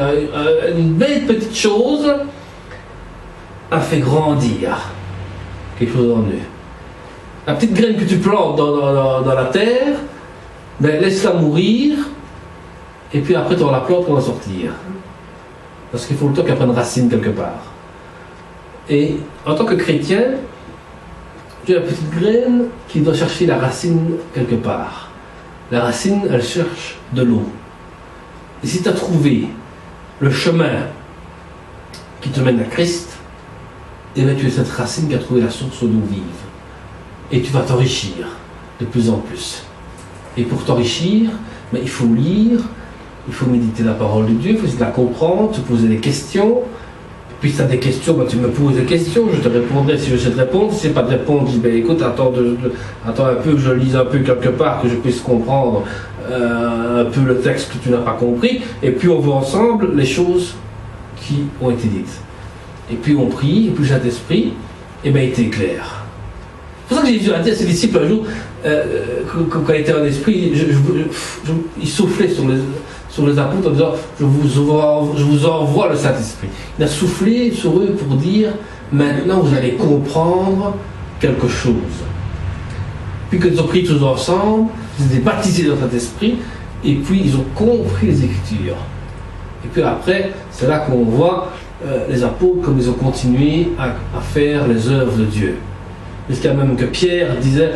une belle petite chose a fait grandir quelque chose en eux. La petite graine que tu plantes dans la terre, ben laisse-la mourir, et puis après tu auras la plante qui va sortir. Parce qu'il faut le temps qu'elle prenne racine quelque part. Et en tant que chrétien, tu as la petite graine qui doit chercher la racine quelque part. La racine, elle cherche de l'eau. Et si tu as trouvé le chemin qui te mène à Christ, et bien tu es cette racine qui a trouvé la source d'eau vive. Et tu vas t'enrichir de plus en plus. Et pour t'enrichir, ben, il faut lire, il faut méditer la parole de Dieu, il faut essayer de la comprendre, te poser des questions. Puis si tu as des questions, ben, tu me poses des questions, je te répondrai si je sais te répondre. Si je ne sais pas te répondre, je dis ben, écoute, attends un peu que je lise un peu quelque part, que je puisse comprendre un peu le texte que tu n'as pas compris. Et puis on voit ensemble les choses qui ont été dites. Et puis on prie, et puis Saint-Esprit, et bien il t'éclaire. C'est pour ça que Jésus a dit à ses disciples un jour, quand il était en esprit, il soufflait sur les apôtres en disant, je vous envoie le Saint-Esprit. Il a soufflé sur eux pour dire, maintenant vous allez comprendre quelque chose. Puis qu'ils ont prié tous ensemble, ils étaient baptisés dans le Saint-Esprit, et puis ils ont compris les Écritures. Et puis après, c'est là qu'on voit les apôtres comme ils ont continué à faire les œuvres de Dieu. Jusqu'à même que Pierre disait,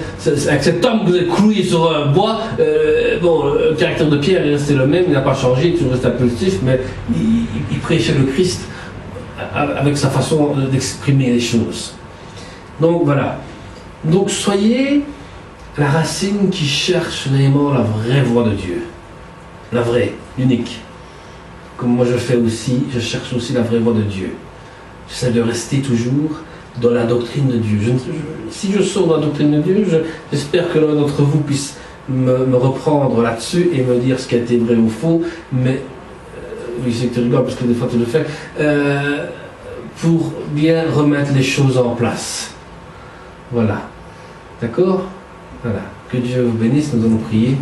avec cet homme que vous êtes cloué sur un bois, le caractère de Pierre est resté le même, il n'a pas changé, il est toujours resté impulsif, mais il prêchait le Christ avec sa façon d'exprimer les choses. Donc voilà. Donc soyez la racine qui cherche vraiment la vraie voix de Dieu. La vraie, l'unique. Comme moi je fais aussi, je cherche aussi la vraie voix de Dieu. J'essaie de rester toujours dans la doctrine de Dieu. Si je sors dans la doctrine de Dieu, j'espère que l'un d'entre vous puisse me reprendre là-dessus et me dire ce qui a été vrai ou faux, mais oui, c'est que tu rigoles parce que des fois tu le fais, pour bien remettre les choses en place. Voilà. D'accord? Voilà. Que Dieu vous bénisse, nous allons prier.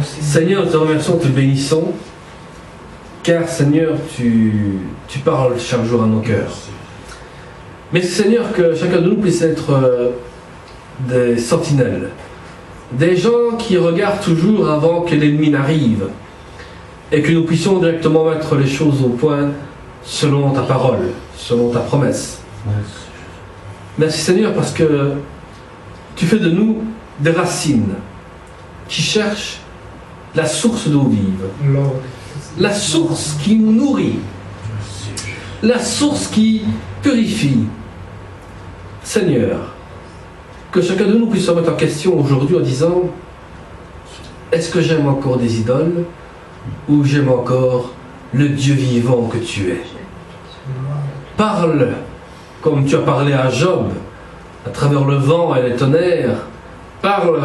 Seigneur, nous te remercions, te bénissons, car Seigneur, tu parles chaque jour à nos cœurs. Mais Seigneur, que chacun de nous puisse être des sentinelles, des gens qui regardent toujours avant que l'ennemi n'arrive, et que nous puissions directement mettre les choses au point selon ta parole, selon ta promesse. Merci Seigneur, parce que tu fais de nous des racines qui cherchent la source d'eau vive, la source qui nous nourrit, la source qui purifie. Seigneur, que chacun de nous puisse se remettre en question aujourd'hui en disant: est-ce que j'aime encore des idoles ou j'aime encore le Dieu vivant que tu es? Parle comme tu as parlé à Job, à travers le vent et les tonnerres. Parle